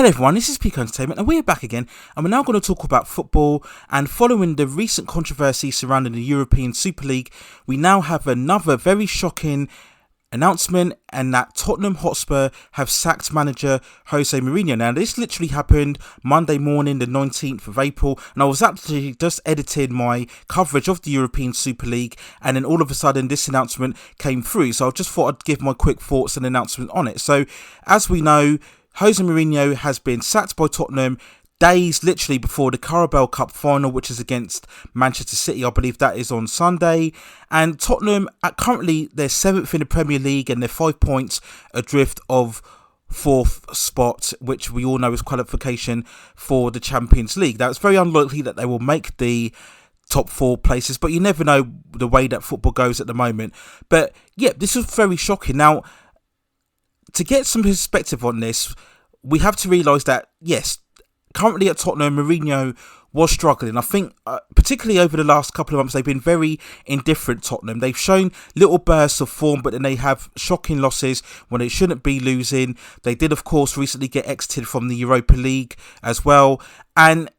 Hello everyone, this is Peak Entertainment and we're back again, and we're now going to talk about football. And following the recent controversy surrounding the European Super League, we now have another very shocking announcement, and that Tottenham Hotspur have sacked manager Jose Mourinho. Now this literally happened Monday morning the 19th of April, and I was actually just editing my coverage of the European Super League, and then all of a sudden this announcement came through, so I just thought I'd give my quick thoughts and announcement on it. So as we know, Jose Mourinho has been sacked by Tottenham days literally before the Carabo Cup Final, which is against Manchester City. I believe that is on Sunday. And Tottenham, currently they're 7th in the Premier League and they're 5 points adrift of 4th spot, which we all know is qualification for the Champions League. Now it's very unlikely that they will make the top 4 places, but you never know the way that football goes at the moment. But yeah, this is very shocking. Now, to get some perspective on this, we have to realise that, yes, currently at Tottenham, Mourinho was struggling. I think, particularly over the last couple of months, they've been very indifferent, Tottenham. They've shown little bursts of form, but then they have shocking losses when they shouldn't be losing. They did, of course, recently get exited from the Europa League as well. And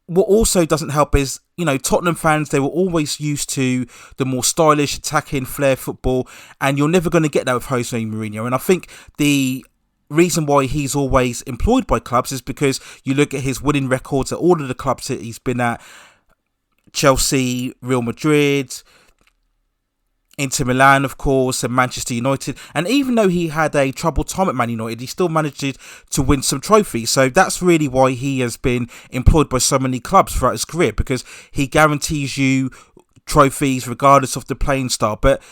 what also doesn't help is, you know, Tottenham fans, they were always used to the more stylish, attacking, flair football, and you're never going to get that with Jose Mourinho. And I think the reason why he's always employed by clubs is because you look at his winning records at all of the clubs that he's been at: Chelsea, Real Madrid, Inter Milan, of course, and Manchester United. And even though he had a troubled time at Man United, he still managed to win some trophies. So that's really why he has been employed by so many clubs throughout his career, because he guarantees you trophies regardless of the playing style. But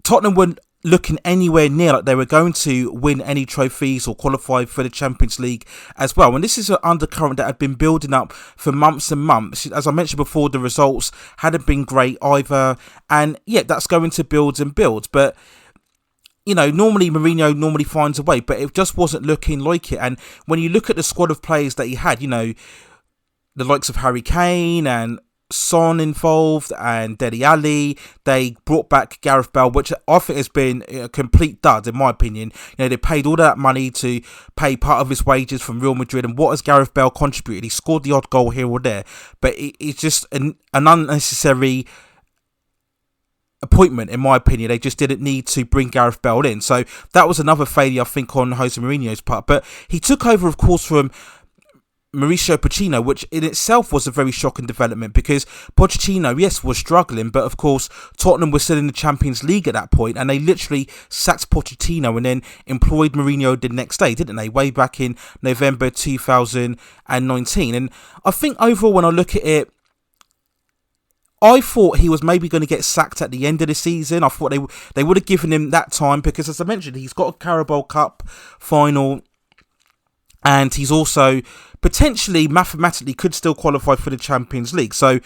Tottenham weren't looking anywhere near like they were going to win any trophies or qualify for the Champions League as well. And this is an undercurrent that had been building up for months and months. As I mentioned before, the results hadn't been great either. And yeah, that's going to build and build. But, you know, normally Mourinho finds a way, but it just wasn't looking like it. And when you look at the squad of players that he had, you know, the likes of Harry Kane and Son involved and Dele Alli, they brought back Gareth Bale, which I think has been a complete dud in my opinion. You know, they paid all that money to pay part of his wages from Real Madrid, and what has Gareth Bale contributed? He scored the odd goal here or there, but it's just an unnecessary appointment in my opinion. They just didn't need to bring Gareth Bale in, so that was another failure I think on Jose Mourinho's part. But he took over, of course, from Mauricio Pochettino, which in itself was a very shocking development, because Pochettino, yes, was struggling, but of course Tottenham was still in the Champions League at that point, and they literally sacked Pochettino and then employed Mourinho the next day, didn't they? Way back in November 2019. And I think overall, when I look at it, I thought he was maybe going to get sacked at the end of the season. I thought they would have given him that time, because as I mentioned, he's got a Carabo Cup Final, and he's also potentially, mathematically, could still qualify for the Champions League. So,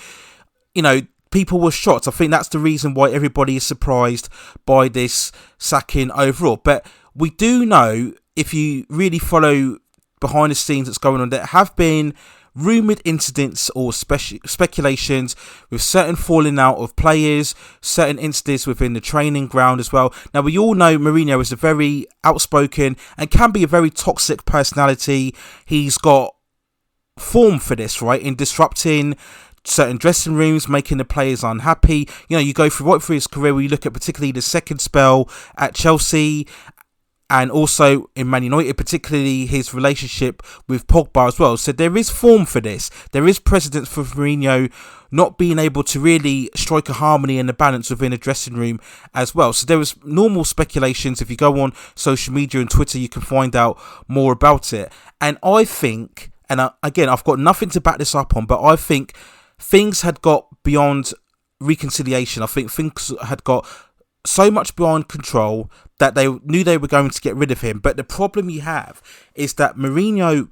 you know, people were shocked. I think that's the reason why everybody is surprised by this sacking overall. But we do know, if you really follow behind the scenes that's going on, there have been rumoured incidents or speculations with certain falling out of players, certain incidents within the training ground as well. Now, we all know Mourinho is a very outspoken and can be a very toxic personality. He's got form for this, right, in disrupting certain dressing rooms, making the players unhappy. You know, you go through right through his career, where you look at particularly the second spell at Chelsea and also in Man United, particularly his relationship with Pogba as well. So there is form for this. There is precedence for Mourinho not being able to really strike a harmony and a balance within a dressing room as well. So there was normal speculations. If you go on social media and Twitter, you can find out more about it. And I think, and again, I've got nothing to back this up on, but I think things had got beyond reconciliation. I think things had got so much beyond control that they knew they were going to get rid of him. But the problem you have is that Mourinho,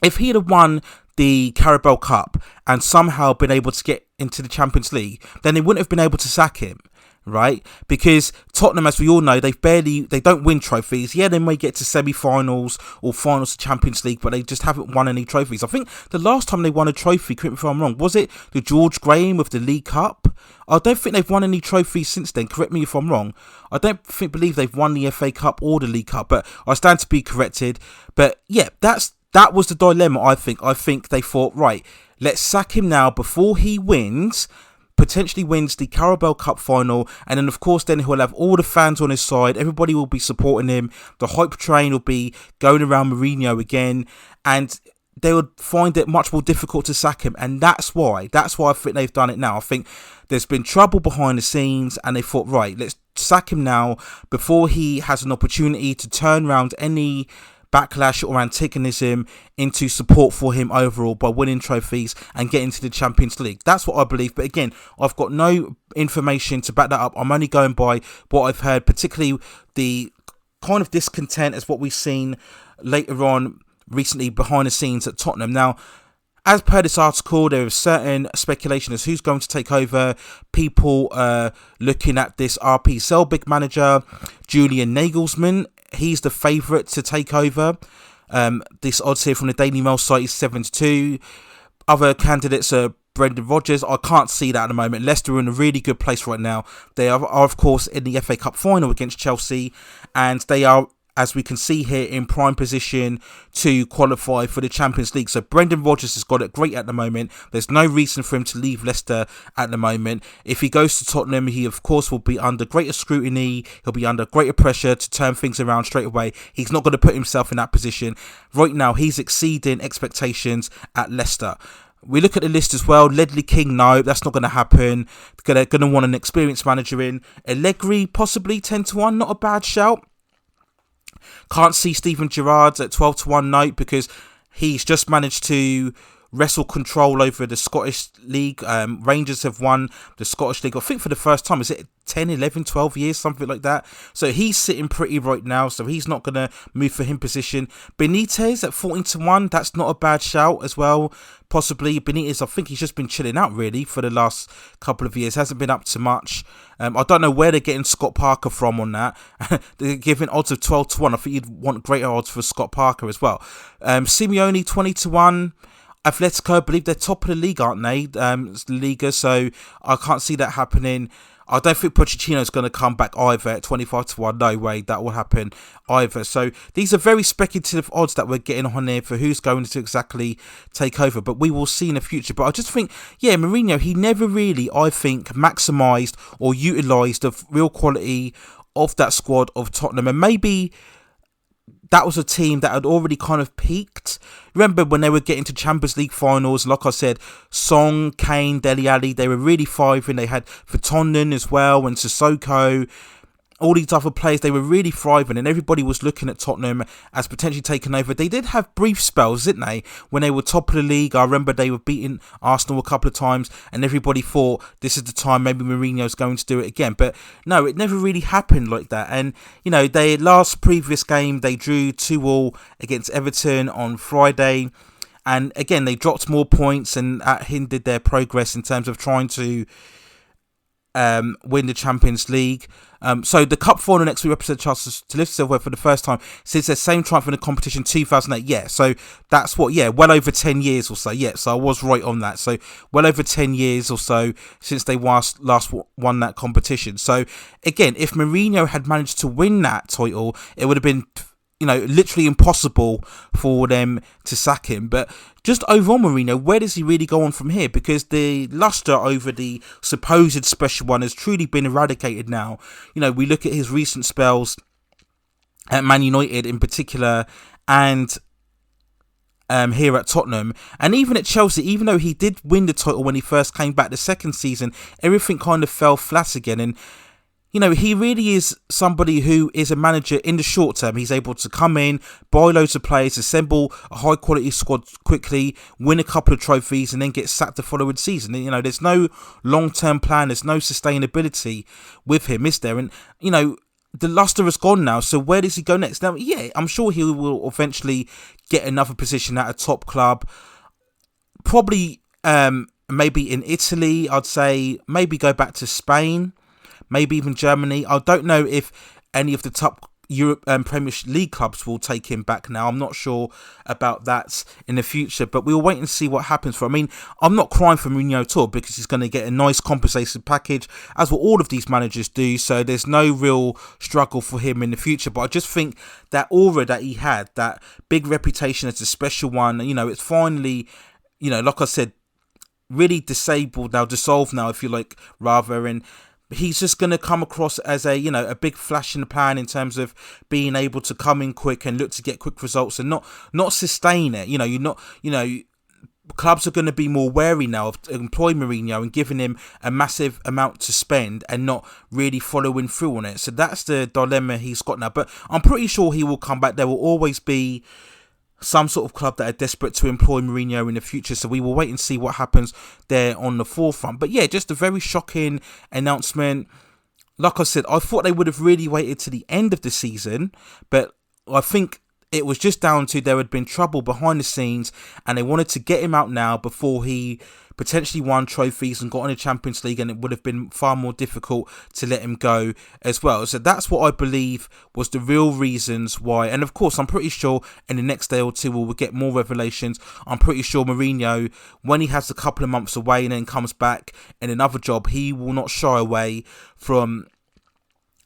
if he had won the Carabao Cup and somehow been able to get into the Champions League, then they wouldn't have been able to sack him, right? Because Tottenham, as we all know, they don't win trophies. Yeah, they may get to semi-finals or finals of Champions League, but they just haven't won any trophies. I think the last time they won a trophy, correct me if I'm wrong, was it the George Graham with the League Cup? I don't think they've won any trophies since then. Correct me if I'm wrong. I don't believe they've won the FA Cup or the League Cup, but I stand to be corrected. But yeah, that was the dilemma, I think. I think they thought, right, let's sack him now before he potentially wins the Carabo Cup Final, and then of course then he'll have all the fans on his side, everybody will be supporting him, the hype train will be going around Mourinho again, and they would find it much more difficult to sack him. And that's why I think they've done it now. I think there's been trouble behind the scenes, and they thought, right, let's sack him now before he has an opportunity to turn around any backlash or antagonism into support for him overall by winning trophies and getting to the Champions League. That's what I believe. But again, I've got no information to back that up. I'm only going by what I've heard, particularly the kind of discontent as what we've seen later on recently behind the scenes at Tottenham. Now, as per this article, there is certain speculation as who's going to take over. People looking at this RP Selbig manager, Julian Nagelsmann. He's the favourite to take over. This odds here from the Daily Mail site is 7-2. Other candidates are Brendan Rodgers. I can't see that at the moment. Leicester are in a really good place right now. They are of course, in the FA Cup final against Chelsea, and they are, as we can see here, in prime position to qualify for the Champions League. So Brendan Rodgers has got it great at the moment. There's no reason for him to leave Leicester at the moment. If he goes to Tottenham, he of course will be under greater scrutiny. He'll be under greater pressure to turn things around straight away. He's not going to put himself in that position. Right now, he's exceeding expectations at Leicester. We look at the list as well. Ledley King, no, that's not going to happen. They're going to want an experienced manager in. Allegri, possibly 10-1, not a bad shout. Can't see Steven Gerrard at 12-1 note because he's just managed to wrestle control over the Scottish League. Rangers have won the Scottish League, I think, for the first time. Is it 10, 11, 12 years, something like that? So he's sitting pretty right now, so he's not going to move for him position. Benitez at 14-1, that's not a bad shout as well. Possibly Benitez, I think he's just been chilling out really for the last couple of years, hasn't been up to much. I don't know where they're getting Scott Parker from on that. They're giving odds of 12-1. I think you'd want greater odds for Scott Parker as well. Simeone 20-1. Atletico, I believe they're top of the league, aren't they? Liga, so I can't see that happening. I don't think Pochettino's going to come back either at 25-1. No way that will happen either. So these are very speculative odds that we're getting on here for who's going to exactly take over. But we will see in the future. But I just think, yeah, Mourinho, he never really, I think, maximised or utilised the real quality of that squad of Tottenham. And maybe that was a team that had already kind of peaked. Remember when they were getting to Champions League finals, like I said, Song, Kane, Dele Alli, they were really thriving. They had Vertonghen as well and Sissoko. All these other players, they were really thriving, and everybody was looking at Tottenham as potentially taking over. They did have brief spells, didn't they, when they were top of the league? I remember they were beating Arsenal a couple of times, and everybody thought this is the time maybe Mourinho's going to do it again. But no, it never really happened like that. And, you know, their last previous game, they drew 2-2 against Everton on Friday. And again, they dropped more points, and that hindered their progress in terms of trying to win the Champions League. So the Cup Final next week represents chances to lift silverware for the first time since their same triumph in the competition 2008. Yeah, so that's what, yeah, well over 10 years or so. Yeah, so I was right on that. So well over 10 years or so since they last won that competition. So again, if Mourinho had managed to win that title, it would have been, you know, literally impossible for them to sack him. But just overall, Mourinho, where does he really go on from here? Because the lustre over the supposed special one has truly been eradicated now. You know, we look at his recent spells at Man United in particular, and here at Tottenham, and even at Chelsea. Even though he did win the title when he first came back the second season, everything kind of fell flat again. And you know, he really is somebody who is a manager in the short term. He's able to come in, buy loads of players, assemble a high quality squad quickly, win a couple of trophies, and then get sacked the following season. You know, there's no long term plan, there's no sustainability with him, is there? And, you know, the luster has gone now, so where does he go next? Now, yeah, I'm sure he will eventually get another position at a top club. Probably maybe in Italy, I'd say maybe go back to Spain. maybe even Germany. I don't know if any of the top Europe Premier League clubs will take him back now. I'm not sure about that in the future, but we'll wait and see what happens for. I mean, I'm not crying for Mourinho at all because he's going to get a nice compensation package, as what all of these managers do. So there's no real struggle for him in the future. But I just think that aura that he had, that big reputation as a special one, it's finally, like I said, really dissolved now, if you like, rather, and he's just going to come across as a big flash in the pan in terms of being able to come in quick and look to get quick results and not sustain it. Clubs are going to be more wary now of employing Mourinho and giving him a massive amount to spend and not really following through on it. So that's the dilemma he's got now. But I'm pretty sure he will come back. There will always be some sort of club that are desperate to employ Mourinho in the future, so we will wait and see what happens there on the forefront. But yeah, just a very shocking announcement. Like I said, I thought they would have really waited to the end of the season, but I think it was just down to there had been trouble behind the scenes and they wanted to get him out now before he potentially won trophies and got on the Champions League, and it would have been far more difficult to let him go as well. So that's what I believe was the real reasons why. And of course, I'm pretty sure in the next day or two we'll get more revelations. I'm pretty sure Mourinho, when he has a couple of months away and then comes back in another job, he will not shy away from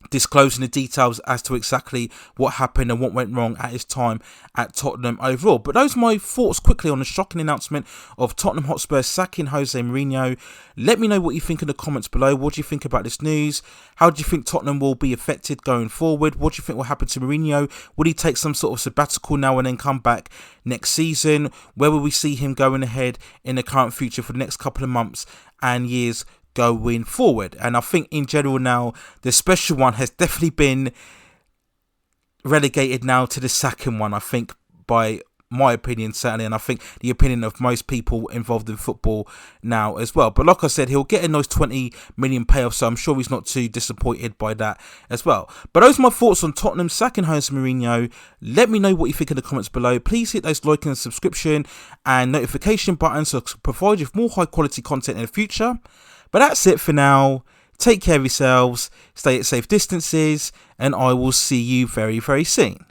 disclosing the details as to exactly what happened and what went wrong at his time at Tottenham overall. But those are my thoughts quickly on the shocking announcement of Tottenham Hotspur sacking Jose Mourinho. Let me know what you think in the comments below. What do you think about this news? How do you think Tottenham will be affected going forward? What do you think will happen to Mourinho? Will he take some sort of sabbatical now and then come back next season? Where will we see him going ahead in the current future for the next couple of months and years going forward? And I think in general now, the special one has definitely been relegated now to the sacking one, I think, by my opinion certainly, and I think the opinion of most people involved in football now as well. But like I said, he'll get a nice 20 million payoff, so I'm sure he's not too disappointed by that as well. But those are my thoughts on Tottenham sacking Jose Mourinho. Let me know what you think in the comments below. Please hit those like and subscription and notification buttons to provide you with more high quality content in the future. But that's it for now. Take care of yourselves, stay at safe distances, and I will see you very, very soon.